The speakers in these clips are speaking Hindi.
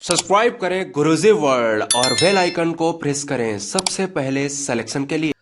सब्सक्राइब करें गुरुजी वर्ल्ड और बेल आइकन को प्रेस करें सबसे पहले सिलेक्शन के लिए।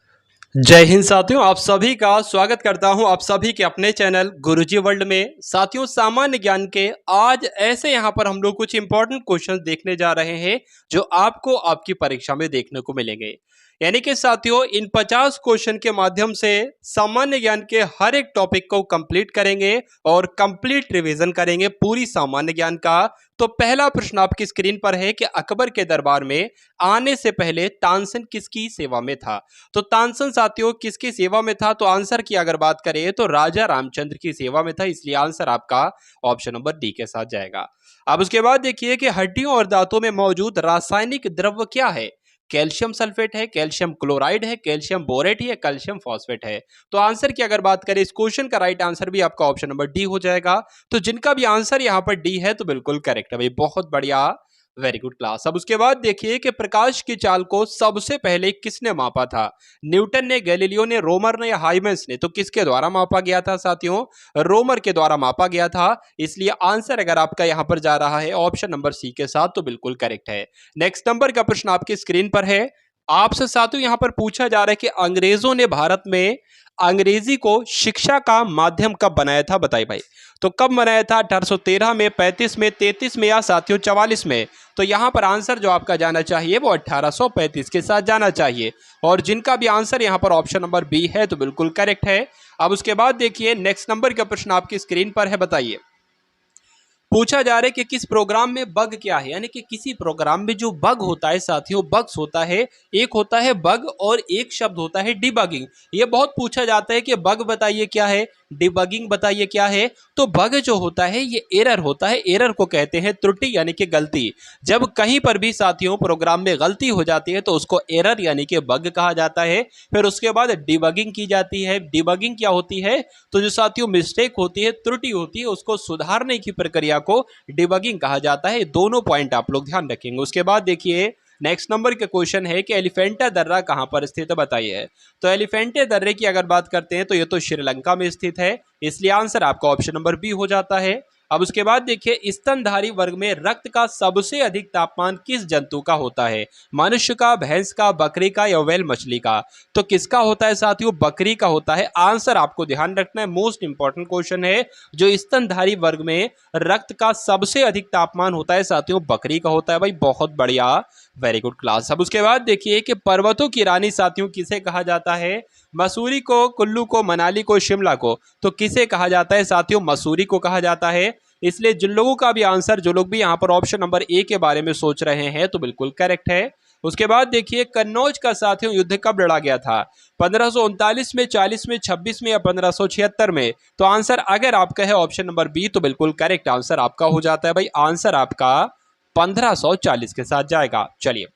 जय हिंद साथियों, आप सभी का स्वागत करता हूं आप सभी के अपने चैनल गुरुजी वर्ल्ड में। साथियों, सामान्य ज्ञान के आज ऐसे यहां पर हम लोग कुछ इंपॉर्टेंट क्वेश्चन देखने जा रहे हैं जो आपको आपकी परीक्षा में देखने को मिलेंगे। यानी कि साथियों, इन 50 क्वेश्चन के माध्यम से सामान्य ज्ञान के हर एक टॉपिक को कंप्लीट करेंगे और कंप्लीट रिवीजन करेंगे पूरी सामान्य ज्ञान का। तो पहला प्रश्न आपकी स्क्रीन पर है कि अकबर के दरबार में आने से पहले तानसेन किसकी सेवा में था। तो तानसेन साथियों किसकी सेवा में था, तो आंसर की अगर बात करें तो राजा रामचंद्र की सेवा में था, इसलिए आंसर आपका ऑप्शन नंबर डी के साथ जाएगा। अब उसके बाद देखिए कि हड्डियों और दांतों में मौजूद रासायनिक द्रव्य क्या है। कैल्शियम सल्फेट है, कैल्शियम क्लोराइड है, कैल्शियम बोरेट है, कैल्शियम फॉस्फेट है। तो आंसर की अगर बात करें इस क्वेश्चन का राइट आंसर भी आपका ऑप्शन नंबर डी हो जाएगा। तो जिनका भी आंसर यहां पर डी है तो बिल्कुल करेक्ट है भाई, बहुत बढ़िया, वेरी गुड क्लास। अब उसके बाद देखिए कि प्रकाश की चाल को सबसे पहले किसने मापा था। न्यूटन ने, गैलीलियो ने, रोमर ने या हाइमेंस ने। तो किसके द्वारा मापा गया था साथियों, रोमर के द्वारा मापा गया था, इसलिए आंसर अगर आपका यहां पर जा रहा है ऑप्शन नंबर सी के साथ तो बिल्कुल करेक्ट है। नेक्स्ट नंबर का प्रश्न आपकी स्क्रीन पर है। आपसे साथियों यहां पर पूछा जा रहा है कि अंग्रेजों ने भारत में अंग्रेजी को शिक्षा का माध्यम कब बनाया था, बताइए भाई। तो कब बनाया था, 1813 में, 35 में, 33 में या साथियों 44 में। तो यहां पर आंसर जो आपका जाना चाहिए वो 1835 के साथ जाना चाहिए, और जिनका भी आंसर यहां पर ऑप्शन नंबर बी है तो बिल्कुल करेक्ट है। अब उसके बाद देखिए नेक्स्ट नंबर का प्रश्न आपकी स्क्रीन पर है, बताइए। पूछा जा रहा है कि किस प्रोग्राम में बग क्या है, यानी कि किसी प्रोग्राम में जो बग होता है साथियों, बग्स होता है, एक होता है बग और एक शब्द होता है डिबगिंग। ये बहुत पूछा जाता है कि बग बताइए क्या है, डिबगिंग बताइए क्या है। तो बग जो होता है ये एरर होता है, एरर को कहते हैं त्रुटि यानी कि गलती। जब कहीं पर भी साथियों प्रोग्राम में गलती हो जाती है तो उसको एरर यानी कि बग कहा जाता है। फिर उसके बाद डिबगिंग की जाती है। डिबगिंग क्या होती है, तो जो साथियों मिस्टेक होती है, त्रुटि होती है, उसको सुधारने की प्रक्रिया को डिबगिंग कहा जाता है। दोनों पॉइंट आप लोग ध्यान रखेंगे। उसके बाद देखिए नेक्स्ट नंबर का क्वेश्चन है कि एलिफेंटा दर्रा कहां पर स्थित है, बताइए। तो एलिफेंटे दर्रे की अगर बात करते हैं तो ये तो श्रीलंका में स्थित है, इसलिए आंसर आपका ऑप्शन नंबर बी हो जाता है। अब उसके बाद देखिए स्तनधारी वर्ग में रक्त का सबसे अधिक तापमान किस जंतु का होता है। मनुष्य का, भैंस का, बकरी का या व्हेल मछली का। तो किसका होता है साथियों, बकरी का होता है। आंसर आपको ध्यान रखना है, मोस्ट इंपॉर्टेंट क्वेश्चन है। जो स्तनधारी वर्ग में रक्त का सबसे अधिक तापमान होता है साथियों, बकरी का होता है भाई, बहुत बढ़िया, वेरी गुड क्लास। अब उसके बाद देखिए कि पर्वतों की रानी साथियों किसे कहा जाता है। मसूरी को, कुल्लू को, मनाली को, शिमला को। तो किसे कहा जाता है साथियों, मसूरी को कहा जाता है। इसलिए जिन लोगों का भी आंसर, जो लोग भी यहाँ पर ऑप्शन नंबर ए के बारे में सोच रहे हैं तो बिल्कुल करेक्ट है। उसके बाद देखिए कन्नौज का साथियों युद्ध कब लड़ा गया था। 1539 में, 40 में, 26 में या 1576 में। तो आंसर अगर आपका है ऑप्शन नंबर बी तो बिल्कुल करेक्ट आंसर आपका हो जाता है भाई। आंसर आपका 1540 के साथ जाएगा। चलिए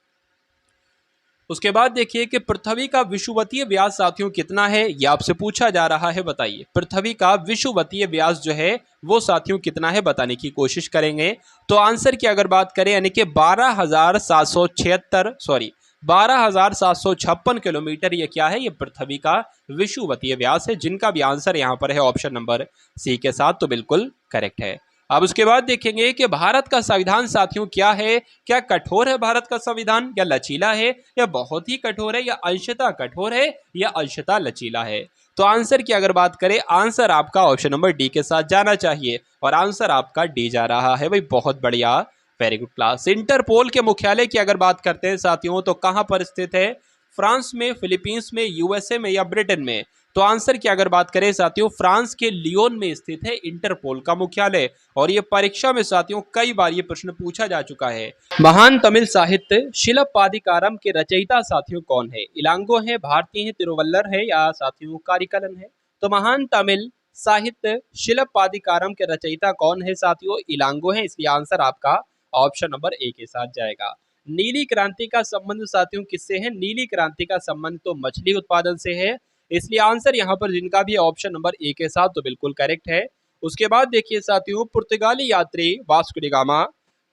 उसके बाद देखिए कि पृथ्वी का विषुवतीय व्यास साथियों कितना है, यह आपसे पूछा जा रहा है, बताइए। पृथ्वी का विषुवतीय व्यास जो है वो साथियों कितना है बताने की कोशिश करेंगे। तो आंसर की अगर बात करें यानी कि 12,756 किलोमीटर, ये क्या है, ये पृथ्वी का विषुवतीय व्यास है। जिनका भी आंसर यहाँ पर है ऑप्शन नंबर सी के साथ तो बिल्कुल करेक्ट है। अब उसके बाद देखेंगे कि भारत का संविधान साथियों क्या है। क्या कठोर है भारत का संविधान, या लचीला है, या बहुत ही कठोर है, या अंशतः कठोर है, या अंशतः लचीला है। तो आंसर की अगर बात करें, आंसर आपका ऑप्शन नंबर डी के साथ जाना चाहिए, और आंसर आपका डी जा रहा है भाई, बहुत बढ़िया, वेरी गुड क्लास। इंटरपोल के मुख्यालय की अगर बात करते हैं साथियों तो कहां पर स्थित है। फ्रांस में, फिलीपींस में, यूएसए में या ब्रिटेन में। तो आंसर की अगर बात करें साथियों, फ्रांस के लियोन में स्थित है इंटरपोल का मुख्यालय। और ये परीक्षा में साथियों कई बार ये प्रश्न पूछा जा चुका है। महान तमिल साहित्य शिलप्पाधिकारम के रचयिता साथियों कौन है। इलांगो है, भारती है, तिरुवल्लर है या साथियों कारिकलन है। तो महान तमिल साहित्य शिलप्पाधिकारम के रचयिता कौन है साथियों, इलांगो है, इसलिए आंसर आपका ऑप्शन नंबर ए के साथ जाएगा। नीली क्रांति का संबंध साथियों किससे है। नीली क्रांति का संबंध तो मछली उत्पादन से है, इसलिए आंसर यहाँ पर जिनका भी ऑप्शन नंबर ए के साथ तो बिल्कुल करेक्ट है। उसके बाद देखिए साथियों पुर्तगाली यात्री वास्को डी गामा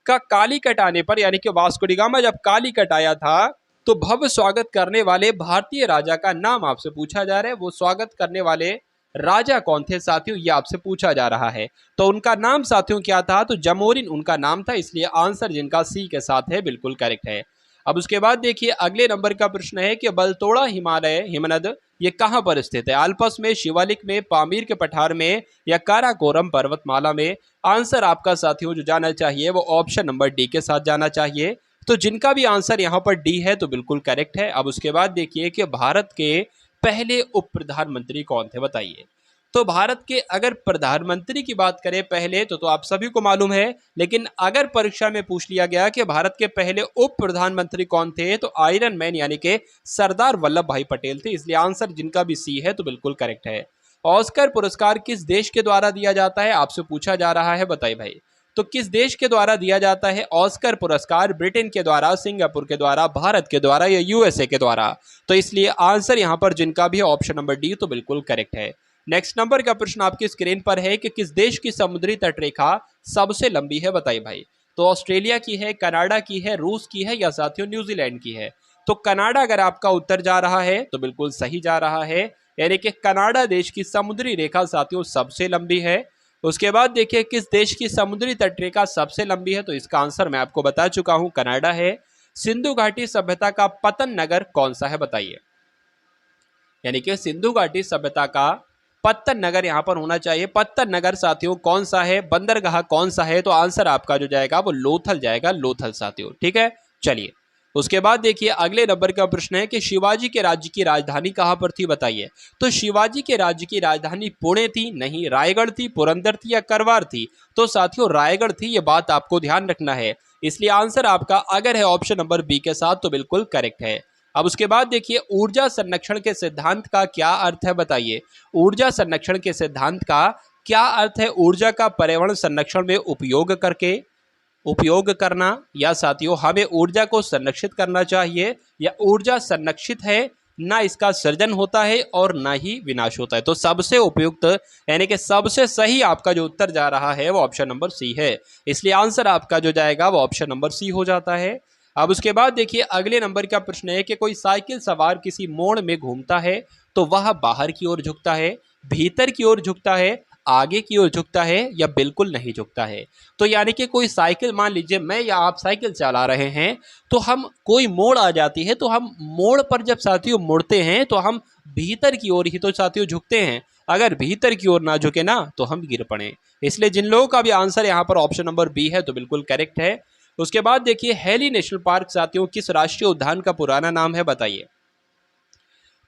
का कालीकट आने पर, यानी कि वास्को डी गामा जब कालीकट आया था तो भव्य स्वागत करने वाले भारतीय राजा का नाम आपसे पूछा जा रहा है। वो स्वागत करने वाले राजा कौन थे साथियों, ये आपसे पूछा जा रहा है। तो उनका नाम साथियों क्या था, तो जमोरिन उनका नाम था, इसलिए आंसर जिनका सी के साथ है बिल्कुल करेक्ट है। अब उसके बाद देखिए अगले नंबर का प्रश्न है कि बलतोड़ा हिमालय हिमनद ये कहाँ पर स्थित है, अल्पस में, शिवालिक में, पामीर के पठार में या काराकोरम पर्वतमाला में। आंसर आपका साथियों जो जाना चाहिए वो ऑप्शन नंबर डी के साथ जाना चाहिए। तो जिनका भी आंसर यहाँ पर डी है तो बिल्कुल करेक्ट है। अब उसके बाद देखिए कि भारत के पहले उप प्रधानमंत्री कौन थे, बताइए। तो भारत के अगर प्रधानमंत्री की बात करें पहले तो आप सभी को मालूम है, लेकिन अगर परीक्षा में पूछ लिया गया कि भारत के पहले उप प्रधानमंत्री कौन थे तो आयरन मैन यानी कि सरदार वल्लभ भाई पटेल थे, इसलिए आंसर जिनका भी सी है तो बिल्कुल करेक्ट है। ऑस्कर पुरस्कार किस देश के द्वारा दिया जाता है, आपसे पूछा जा रहा है, बताइए भाई। तो किस देश के द्वारा दिया जाता है ऑस्कर पुरस्कार, ब्रिटेन के द्वारा, सिंगापुर के द्वारा, भारत के द्वारा या यूएसए के द्वारा। तो इसलिए आंसर यहां पर जिनका भी ऑप्शन नंबर डी तो बिल्कुल करेक्ट है। नेक्स्ट नंबर का प्रश्न आपकी स्क्रीन पर है कि किस देश की समुद्री तटरेखा सबसे लंबी है, बताइए भाई। तो ऑस्ट्रेलिया की है, कनाडा की है, रूस की है या साथियों न्यूजीलैंड की है। तो कनाडा अगर आपका उत्तर जा रहा है तो बिल्कुल सही जा रहा है, यानी कि कनाडा देश की समुद्री रेखा साथियों सबसे लंबी है। उसके बाद देखिए किस देश की समुद्री तटरेखा सबसे लंबी है, तो इसका आंसर मैं आपको बता चुका हूं, कनाडा है। सिंधु घाटी सभ्यता का पतन नगर कौन सा है, बताइए। यानी कि सिंधु घाटी सभ्यता का पत्तन नगर यहां पर होना चाहिए। पत्तन नगर साथियों कौन सा है, बंदरगाह कौन सा है, तो आंसर आपका जो जाएगा वो लोथल जाएगा, लोथल साथियों, ठीक है। चलिए उसके बाद देखिए अगले नंबर का प्रश्न है कि शिवाजी के राज्य की राजधानी कहां पर थी, बताइए। तो शिवाजी के राज्य की राजधानी पुणे थी, नहीं, रायगढ़ थी, पुरंदर थी या करवार थी। तो साथियों रायगढ़ थी, ये बात आपको ध्यान रखना है, इसलिए आंसर आपका अगर है ऑप्शन नंबर बी के साथ तो बिल्कुल करेक्ट है। अब उसके बाद देखिए ऊर्जा संरक्षण के सिद्धांत का क्या अर्थ है, बताइए। ऊर्जा संरक्षण के सिद्धांत का क्या अर्थ है, ऊर्जा का पर्यावरण संरक्षण में उपयोग करना, या साथियों हमें ऊर्जा को संरक्षित करना चाहिए, या ऊर्जा संरक्षित है ना इसका सृजन होता है और ना ही विनाश होता है। तो सबसे उपयुक्त यानी कि सबसे सही आपका जो उत्तर जा रहा है वो ऑप्शन नंबर सी है, इसलिए आंसर आपका जो जाएगा वो ऑप्शन नंबर सी हो जाता है। अब उसके बाद देखिए अगले नंबर का प्रश्न है कि कोई साइकिल सवार किसी मोड़ में घूमता है तो वह बाहर की ओर झुकता है, भीतर की ओर झुकता है, आगे की ओर झुकता है या बिल्कुल नहीं झुकता है। तो यानी कि कोई साइकिल, मान लीजिए मैं या आप साइकिल चला रहे हैं तो हम कोई मोड़ आ जाती है तो हम मोड़ पर जब साथियों मुड़ते हैं तो हम भीतर की ओर ही तो साथियों झुकते हैं, अगर भीतर की ओर ना झुके ना तो हम गिर पड़े। इसलिए जिन लोगों का भी आंसर यहाँ पर ऑप्शन नंबर बी है तो बिल्कुल करेक्ट है। उसके बाद देखिए हेली नेशनल पार्क साथियों किस राष्ट्रीय उद्यान का पुराना नाम है, बताइए।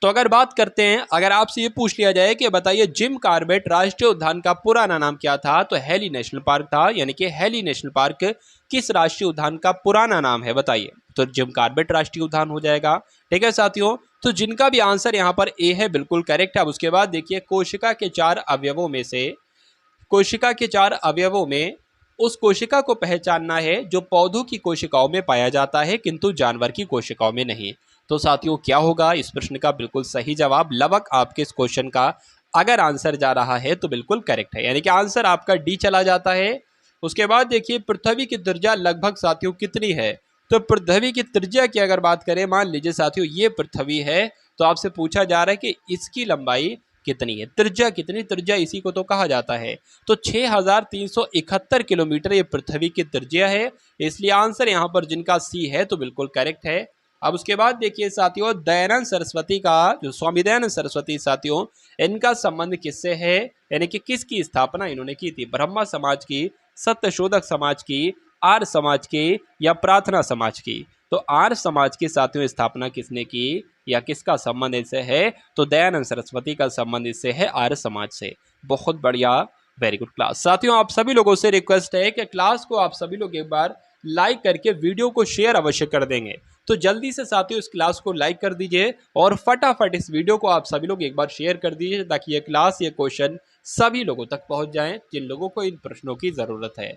तो अगर बात करते हैं, अगर आपसे ये पूछ लिया जाए कि बताइए जिम कॉर्बेट राष्ट्रीय उद्यान का पुराना नाम क्या था, तो हेली नेशनल पार्क था, यानी कि हेली नेशनल पार्क किस राष्ट्रीय उद्यान का पुराना नाम है, बताइए। तो जिम कॉर्बेट राष्ट्रीय उद्यान हो जाएगा, ठीक है साथियों। तो जिनका भी आंसर यहाँ पर ए है बिल्कुल करेक्ट है। अब उसके बाद देखिए कोशिका के 4 अवयवों में से, कोशिका के 4 अवयवों में उस कोशिका को पहचानना है जो पौधों की कोशिकाओं में पाया जाता है किंतु जानवर की कोशिकाओं में नहीं। तो साथियों क्या होगा इस प्रश्न का बिल्कुल सही जवाब, लगभग आपके इस क्वेश्चन का अगर आंसर जा रहा है तो बिल्कुल करेक्ट है, यानी कि आंसर आपका डी चला जाता है। उसके बाद देखिए पृथ्वी की त्रिज्या लगभग साथियों कितनी है, तो पृथ्वी की त्रिज्या की अगर बात करें, मान लीजिए साथियों ये पृथ्वी है तो आपसे पूछा जा रहा है कि इसकी लंबाई कितनी है, त्रिज्या कितनी, त्रिज्या इसी को तो कहा जाता है। तो 6371 किलोमीटर ये पृथ्वी की त्रिज्या है, इसलिए आंसर यहाँ पर जिनका सी है तो बिल्कुल करेक्ट है। अब उसके बाद देखिए साथियों दयानंद सरस्वती का जो स्वामी दयानंद सरस्वती साथियों इनका संबंध किससे है, यानी कि किसकी स्थापना इन्होंने की थी, ब्रह्मा समाज की, सत्यशोधक समाज की, आर्य समाज की या प्रार्थना समाज की। तो आर्य समाज के साथियों स्थापना किसने की या किसका संबंध इससे है, तो दयानंद सरस्वती का संबंध इससे है, आर्य समाज से। बहुत बढ़िया, वेरी गुड क्लास। साथियों आप सभी लोगों से रिक्वेस्ट है कि क्लास को आप सभी लोग एक बार लाइक करके वीडियो को शेयर अवश्य कर देंगे। तो जल्दी से साथियों इस क्लास को लाइक कर दीजिए और फटाफट इस वीडियो को आप सभी लोग एक बार शेयर कर दीजिए ताकि ये क्लास, ये क्वेश्चन सभी लोगों तक पहुंच जाएं जिन लोगों को इन प्रश्नों की जरूरत है।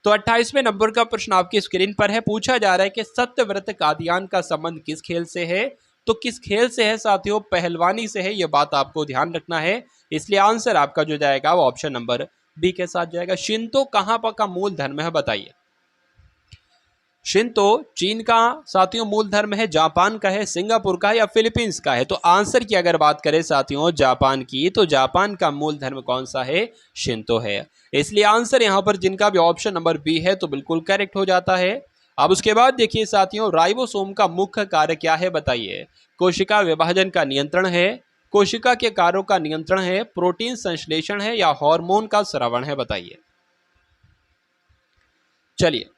तो 28वें नंबर का प्रश्न आपकी स्क्रीन पर है, पूछा जा रहा है कि सत्यव्रत कादियान का संबंध किस खेल से है, तो किस खेल से है साथियों, पहलवानी से है, यह बात आपको ध्यान रखना है, इसलिए आंसर आपका जो जाएगा वो ऑप्शन नंबर बी के साथ जाएगा। शिंतो कहां पर का मूल धर्म है, बताइए। शिंतो चीन का साथियों मूल धर्म है, जापान का है, सिंगापुर का है या फिलीपींस का है? तो आंसर की अगर बात करें साथियों जापान की, तो जापान का मूल धर्म कौन सा है? शिंतो है। इसलिए आंसर यहां पर जिनका भी ऑप्शन नंबर बी है तो बिल्कुल करेक्ट हो जाता है। अब उसके बाद देखिए साथियों, राइबोसोम का मुख्य कार्य क्या है बताइए? कोशिका विभाजन का नियंत्रण है, कोशिका के कार्यों का नियंत्रण है, प्रोटीन संश्लेषण है या हार्मोन का स्रावण है? बताइए। चलिए,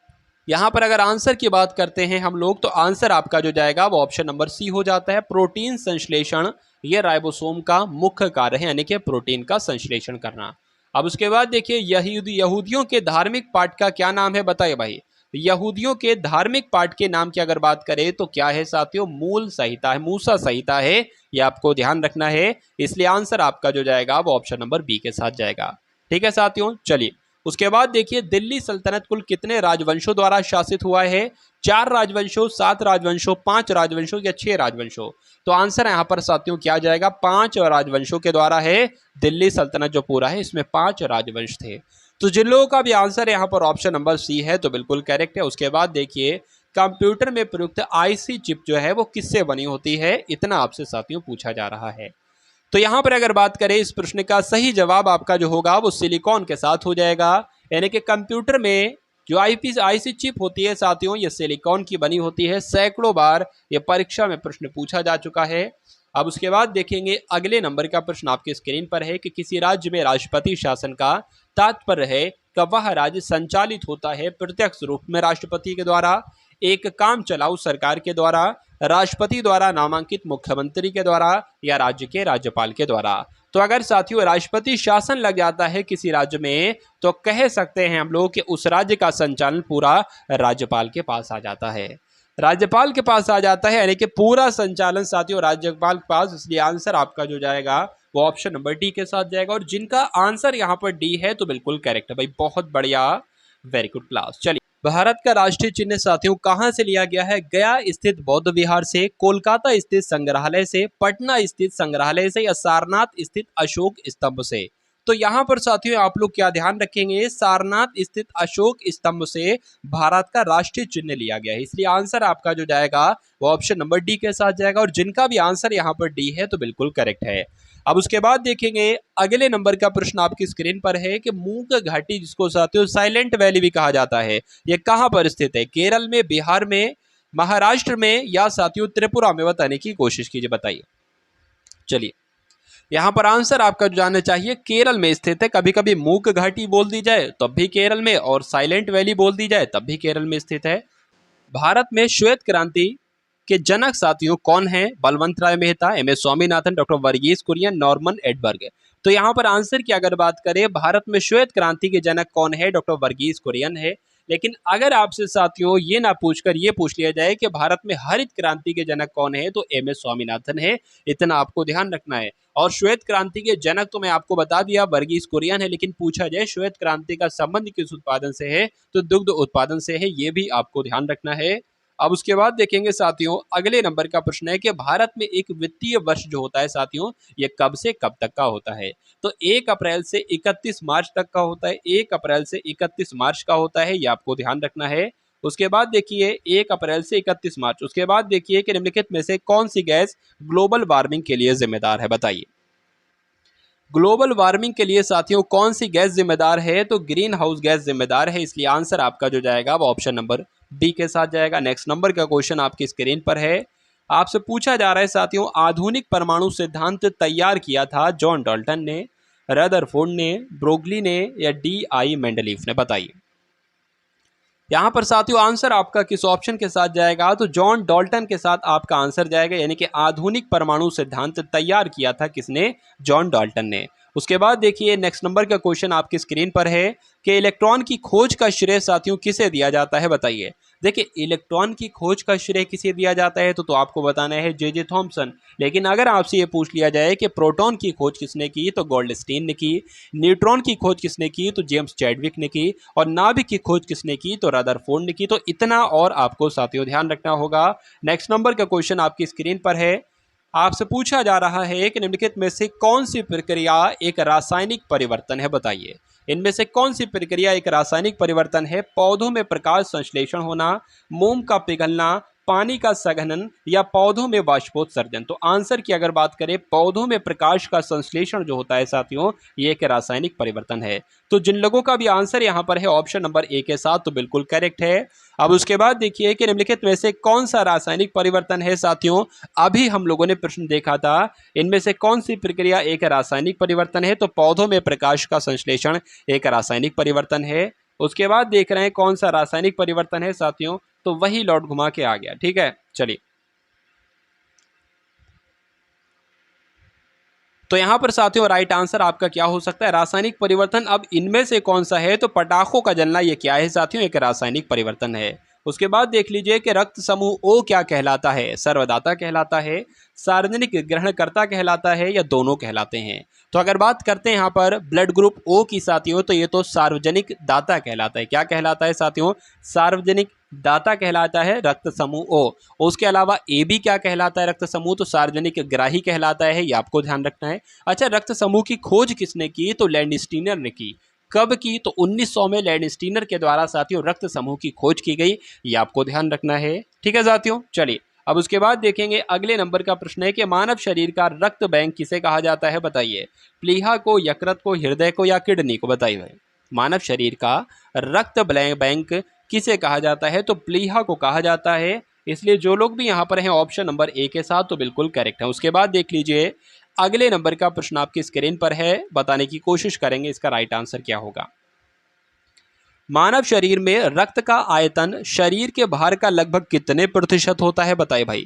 यहां पर अगर आंसर की बात करते हैं हम लोग, तो आंसर आपका जो जाएगा वो ऑप्शन नंबर सी हो जाता है, प्रोटीन संश्लेषण। ये राइबोसोम का मुख्य कार्य है, यानी कि प्रोटीन का संश्लेषण करना। अब उसके बाद देखिए, यहूदियों के धार्मिक पाठ का क्या नाम है? बताइए भाई। यहूदियों के धार्मिक पाठ के नाम की अगर बात करें तो क्या है साथियों? मूल संहिता है, मूसा संहिता है, ये आपको ध्यान रखना है। इसलिए आंसर आपका जो जाएगा वो ऑप्शन नंबर बी के साथ जाएगा। ठीक है साथियों, चलिए उसके बाद देखिए, दिल्ली सल्तनत कुल कितने राजवंशों द्वारा शासित हुआ है? 4 राजवंशों, 7 राजवंशों, 5 राजवंशों या 6 राजवंशों? तो आंसर यहां पर साथियों क्या जाएगा? 5 राजवंशों के द्वारा है दिल्ली सल्तनत जो पूरा है, इसमें 5 राजवंश थे। तो जिन लोगों का भी आंसर यहां पर ऑप्शन नंबर सी है तो बिल्कुल करेक्ट है। उसके बाद देखिए, कंप्यूटर में प्रयुक्त आईसी चिप जो है वो किससे बनी होती है? इतना आपसे साथियों पूछा जा रहा है। तो यहां पर अगर बात करें, इस प्रश्न का सही जवाब आपका जो होगा वो सिलिकॉन के साथ हो जाएगा। यानी कि कंप्यूटर में जो आईसी चिप होती है साथियों, ये सिलिकॉन की बनी होती है। सैकड़ों बार ये परीक्षा में प्रश्न पूछा जा चुका है। अब उसके बाद देखेंगे, अगले नंबर का प्रश्न आपकी स्क्रीन पर है कि किसी राज्य में राष्ट्रपति शासन का तात्पर्य है कि वह राज्य संचालित होता है प्रत्यक्ष रूप में राष्ट्रपति के द्वारा, एक काम चलाऊ सरकार के द्वारा, राष्ट्रपति द्वारा नामांकित मुख्यमंत्री के द्वारा या राज्य के राज्यपाल के द्वारा। तो अगर साथियों राष्ट्रपति शासन लग जाता है किसी राज्य में, तो कह सकते हैं हम लोग कि उस राज्य का संचालन पूरा राज्यपाल के पास आ जाता है। राज्यपाल के पास आ जाता है, यानी कि पूरा संचालन साथियों राज्यपाल के पास। इसलिए आंसर आपका जो जाएगा वो ऑप्शन नंबर डी के साथ जाएगा। और जिनका आंसर यहाँ पर डी है तो बिल्कुल करेक्ट है भाई, बहुत बढ़िया, वेरी गुड क्लास। चलिए, भारत का राष्ट्रीय चिन्ह साथियों कहां से लिया गया है? गया स्थित बौद्ध विहार से, कोलकाता स्थित संग्रहालय से, पटना स्थित संग्रहालय से या सारनाथ स्थित अशोक स्तंभ से? तो यहां पर साथियों आप लोग क्या ध्यान रखेंगे? सारनाथ स्थित अशोक स्तंभ से भारत का राष्ट्रीय चिन्ह लिया गया है। इसलिए आंसर आपका जो जाएगा वो ऑप्शन नंबर डी के साथ जाएगा। और जिनका भी आंसर यहाँ पर डी है तो बिल्कुल करेक्ट है। अब उसके बाद देखेंगे, अगले नंबर का प्रश्न आपकी स्क्रीन पर है कि मूक घाटी, जिसको साथियों साइलेंट वैली भी कहा जाता है, ये कहां पर स्थित है? केरल में, बिहार में, महाराष्ट्र में या साथियों त्रिपुरा में? बताने की कोशिश कीजिए, बताइए। चलिए, यहां पर आंसर आपका जो जानना चाहिए, केरल में स्थित है। कभी कभी मूक घाटी बोल दी जाए तब भी केरल में, और साइलेंट वैली बोल दी जाए तब भी केरल में स्थित है। भारत में श्वेत क्रांति के जनक साथियों कौन हैं? Balwant Rai Mehta, M S Swaminathan, doctor Verghese Kurien, Norman एडबर्ग। तो यहाँ पर आंसर की अगर बात करें, भारत में श्वेत क्रांति के जनक कौन है? डॉक्टर वर्गीस कुरियन है। लेकिन अगर आपसे साथियों ये ना पूछकर ये पूछ लिया जाए कि भारत में हरित क्रांति के जनक कौन है, तो एम एस स्वामीनाथन है। इतना आपको ध्यान रखना है। और श्वेत क्रांति के जनक तो मैं आपको बता दिया, वर्गीस कुरियन है। लेकिन पूछा जाए श्वेत क्रांति का संबंध किस उत्पादन से है, तो दुग्ध उत्पादन से है। ये भी आपको ध्यान रखना है। अब उसके बाद देखेंगे साथियों, अगले नंबर का प्रश्न है कि भारत में एक वित्तीय वर्ष जो होता है साथियों, ये कब से कब तक का होता है? तो 1 अप्रैल से 31 मार्च तक का होता है। 1 अप्रैल से 31 मार्च का होता है, ये आपको ध्यान रखना है। उसके बाद देखिए, 1 अप्रैल से 31 मार्च। उसके बाद देखिए कि निम्नलिखित में से कौन सी गैस ग्लोबल वार्मिंग के लिए जिम्मेदार है? बताइए। ग्लोबल वार्मिंग के लिए साथियों कौन सी गैस जिम्मेदार है? तो ग्रीन हाउस गैस जिम्मेदार है। इसलिए आंसर आपका जो जाएगा वो ऑप्शन नंबर बी के साथ जाएगा। नेक्स्ट नंबर का क्वेश्चन आपकी स्क्रीन पर है। आपसे पूछा जा रहा है साथियों, आधुनिक परमाणु सिद्धांत तैयार किया था जॉन डाल्टन ने, रदरफोर्ड ने, ब्रोगली ने या डी आई मेंडलीफ ने? बताइए। यहाँ पर साथियों आंसर आपका किस ऑप्शन के साथ जाएगा? तो जॉन डाल्टन के साथ आपका आंसर जाएगा। यानी कि आधुनिक परमाणु सिद्धांत तैयार किया था किसने? जॉन डाल्टन ने। उसके बाद देखिए, नेक्स्ट नंबर का क्वेश्चन आपकी स्क्रीन पर है कि इलेक्ट्रॉन की खोज का श्रेय साथियों किसे दिया जाता है? बताइए। देखिए, इलेक्ट्रॉन की खोज का श्रेय किसे दिया जाता है, तो आपको बताना है जे थॉमसन। लेकिन अगर आपसे ये पूछ लिया जाए कि प्रोटॉन की खोज किसने की, तो गोल्डस्टीन ने की। न्यूट्रॉन की खोज किसने की, तो जेम्स चैडविक ने की। और नाभिक की खोज किसने की, तो रदरफोर्ड ने की। तो इतना और आपको साथियों ध्यान रखना होगा। नेक्स्ट नंबर का क्वेश्चन आपकी स्क्रीन पर है। आपसे पूछा जा रहा है कि निम्नलिखित में से कौन सी प्रक्रिया एक रासायनिक परिवर्तन है? बताइए। इनमें से कौन सी प्रक्रिया एक रासायनिक परिवर्तन है? पौधों में प्रकाश संश्लेषण होना, मोम का पिघलना, पानी का संघनन या पौधों में वाष्पोत्सर्जन। तो आंसर की अगर बात करें, पौधों में प्रकाश का संश्लेषण जो होता है साथियों, ये एक रासायनिक परिवर्तन है। तो जिन लोगों का भी आंसर यहाँ पर है ऑप्शन नंबर ए के साथ, तो बिल्कुल करेक्ट है। अब उसके बाद देखिए कि निम्नलिखित में से कौन सा रासायनिक परिवर्तन है साथियों? अभी हम लोगों ने प्रश्न देखा था, इनमें से कौन सी प्रक्रिया एक रासायनिक परिवर्तन है? तो पौधों में प्रकाश का संश्लेषण एक रासायनिक परिवर्तन है। उसके बाद देख रहे हैं कौन सा रासायनिक परिवर्तन है साथियों, तो वही लौट घुमा के आ गया। ठीक है, चलिए। तो यहां पर साथियों राइट आंसर आपका क्या हो सकता है? रासायनिक परिवर्तन। अब इनमें से कौन सा है? तो पटाखों का जलना ये क्या है साथियों? एक रासायनिक परिवर्तन है। उसके बाद देख लीजिए कि रक्त समूह ओ क्या कहलाता है? सर्वदाता कहलाता है, सार्वजनिक ग्रहणकर्ता कहलाता है, या दोनों कहलाते हैं? तो अगर बात करते हैं यहाँ पर ब्लड ग्रुप ओ की साथियों, तो ये तो सार्वजनिक दाता कहलाता है। क्या कहलाता है साथियों? सार्वजनिक दाता कहलाता है रक्त समूह ओ। उसके अलावा ए बी क्या कहलाता है रक्त समूह? तो सार्वजनिक ग्राही कहलाता है, ये आपको ध्यान रखना है। अच्छा, रक्त समूह की खोज किसने की? तो लैंडस्टीनर ने की। कब की? तो 1900 में लैंडस्टीनर के द्वारा साथियों रक्त समूह की खोज की गई, ये आपको ध्यान रखना है। ठीक है साथियों, चलिए। अब उसके बाद देखेंगे अगले नंबर का प्रश्न है कि मानव शरीर का रक्त बैंक किसे कहा जाता है? बताइए। प्लीहा को, यकृत को, हृदय को, या किडनी को? बताइए भाई। मानव शरीर का रक्त बैंक किसे कहा जाता है? तो प्लीहा को कहा जाता है। इसलिए जो लोग भी यहाँ पर हैं ऑप्शन नंबर ए के साथ, तो बिल्कुल करेक्ट है। उसके बाद देख लीजिए अगले नंबर का प्रश्न आपकी स्क्रीन पर है, बताने की कोशिश करेंगे इसका राइट आंसर क्या होगा। मानव शरीर में रक्त का आयतन शरीर के भार का लगभग कितने प्रतिशत होता है? बताइए भाई,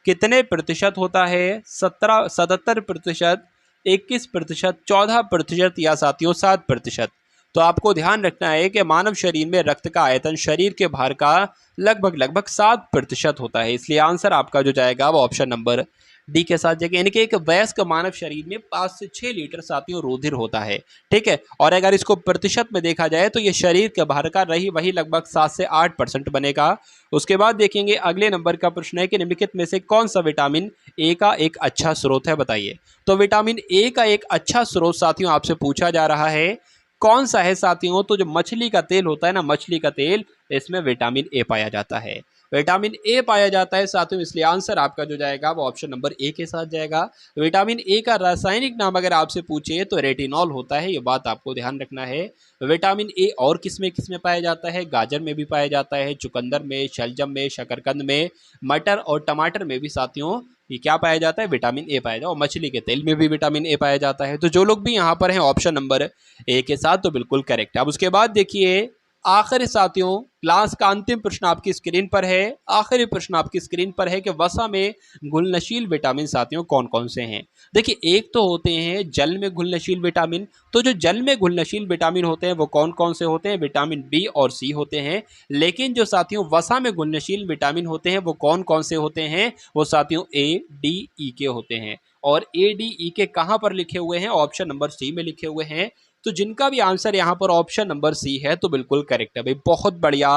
कितने प्रतिशत होता है? 77%, 21%, 14% या साथियों 7%? तो आपको ध्यान रखना है कि मानव शरीर में रक्त का आयतन शरीर के भार का लगभग 7% होता है। इसलिए आंसर आपका जो जाएगा वो ऑप्शन नंबर डी के साथ जाएगा। यानी कि एक वयस्क मानव शरीर में 5 से 6 लीटर साथियों रुधिर होता है। ठीक है, और अगर इसको प्रतिशत में देखा जाए तो ये शरीर के भार का वही लगभग 7 से 8% बनेगा। उसके बाद देखेंगे अगले नंबर का प्रश्न है कि निम्नलिखित में से कौन सा विटामिन ए का एक अच्छा स्रोत है? बताइए। तो विटामिन ए का एक अच्छा स्रोत साथियों आपसे पूछा जा रहा है, कौन सा है साथियों? तो जो मछली का तेल होता है ना, मछली का तेल, इसमें विटामिन ए पाया जाता है। विटामिन ए पाया जाता है साथियों, इसलिए आंसर आपका जो जाएगा वो ऑप्शन नंबर ए के साथ जाएगा। विटामिन ए का रासायनिक नाम अगर आपसे पूछे तो रेटिनॉल होता है, ये बात आपको ध्यान रखना है। विटामिन ए और किसमें पाया जाता है? गाजर में भी पाया जाता है, चुकंदर में, शलजम में, शकरकंद में, मटर और टमाटर में भी साथियों ये क्या पाया जाता है? विटामिन ए पाया जाता है। और मछली के तेल में भी विटामिन ए पाया जाता है। तो जो लोग भी यहाँ पर हैं ऑप्शन नंबर ए के साथ, तो बिल्कुल करेक्ट है। अब उसके बाद देखिए आखिरी साथियों क्लास का अंतिम प्रश्न आपकी स्क्रीन पर है। आखिरी प्रश्न आपकी स्क्रीन पर है कि वसा में घुलनशील विटामिन साथियों कौन कौन से हैं? देखिए, एक तो होते हैं जल में घुलनशील विटामिन। तो जो जल में घुलनशील विटामिन होते हैं वो कौन कौन से होते हैं? विटामिन बी और सी होते हैं। लेकिन जो साथियों वसा में घुलनशील विटामिन होते हैं वो कौन कौन से होते हैं? वो साथियों ए डी ई के होते हैं। और ए डी ई के कहाँ पर लिखे हुए हैं? ऑप्शन नंबर सी में लिखे हुए हैं। तो जिनका भी आंसर यहाँ पर ऑप्शन नंबर सी है, तो बिल्कुल करेक्ट है भाई, बहुत बढ़िया,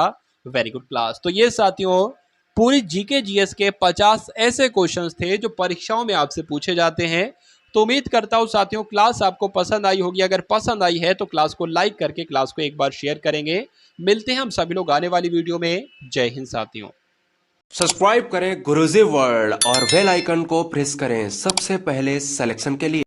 वेरी गुड क्लास। तो ये साथियों पूरी जीके जीएस के 50 ऐसे क्वेश्चंस थे जो परीक्षाओं में आपसे पूछे जाते हैं। तो उम्मीद करता हूँ साथियों क्लास आपको पसंद आई होगी। अगर पसंद आई है तो क्लास को लाइक करके क्लास को एक बार शेयर करेंगे। मिलते हैं हम सभी लोग आने वाली वीडियो में। जय हिंद साथियों। सब्सक्राइब करें गुरुजी वर्ल्ड और बेल आइकन को प्रेस करें सबसे पहले सिलेक्शन के लिए।